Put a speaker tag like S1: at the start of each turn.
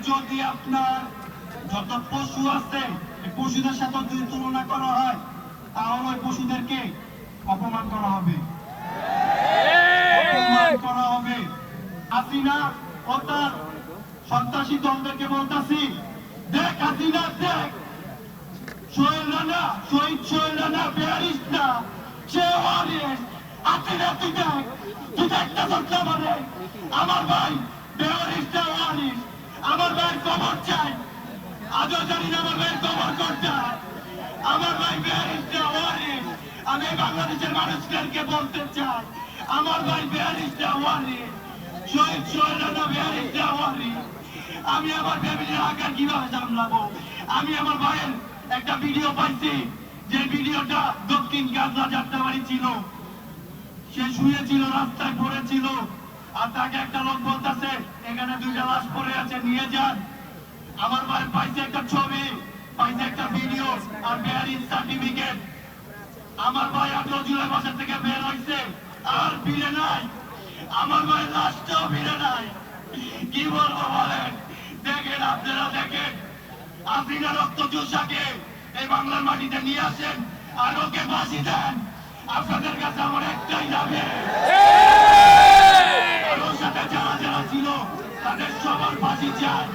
S1: যদি আপনার যত পশু আছে এই পশুদের সাথে যদি তুলনা করা হয় তাহলে ওই পশুদেরকে অপমান করা হবে, অপমান করা হবে। হাসিনা ও তার সন্ত্রাসী দলদেরকে বলতাছি, দেখ হাসিনা দেখ, সোহেল রানা, শহীদ সোহেল রানা বেয়ারিস্টা সে ওয়ারিস। হাসিনা তুই দেখ, তুই দেখতে সত্য মানে আমার ভাই বেয়ারিস্টা ওয়ারিস, আমার ভাই কবর চাই, আজও জানি না আমার ভাইয়ের কবর করতে। আমার ভাই বেয়ারিস্টা ওয়ারিস, আমি বাংলাদেশের মানুষদেরকে বলতে চাই, আমার ভাই বেয়ারিস্টা ওয়ারিস, শহীদ সোহেল রানা বেয়ারিস্টা ওয়ারিস। আমি আমার ফ্যামিলির আকার কিভাবে সামলাবো? আমি আমার ভাইয়ের একটা ভিডিও পাইছি, যে ভিডিওটা দক্ষিণ গাজা যাত্রাবাড়ি ছিল, সে শুয়েছিল, রাস্তায় পড়েছিল, আর তাকে একটা লোক বলতেছে এখানে দুইটা লাশ পড়ে আছে, নিয়ে যান। আমার ভাই পাইছে একটা ছবি, পাইছে একটা ভিডিও আর বেয়ারিং সার্টিফিকেট। আমার ভাই 18 জুলাই বাসা থেকে বের হয়েছে, আর ফিরে নাই। আমার ভাই লাশটাও ফিরে নাই। কি বলবো বলেন? দেখেন, আপনারা দেখেন, হাসিনা রক্ত চোষাকে এই বাংলার মাটিতে নিয়ে আসেন আর ওকে ফাঁসি দেন। আপনাদের কাছে আমার একটাই দাবি, আর ওর সাথে যারা যারা ছিল তাদের সবার ফাঁসি চাই।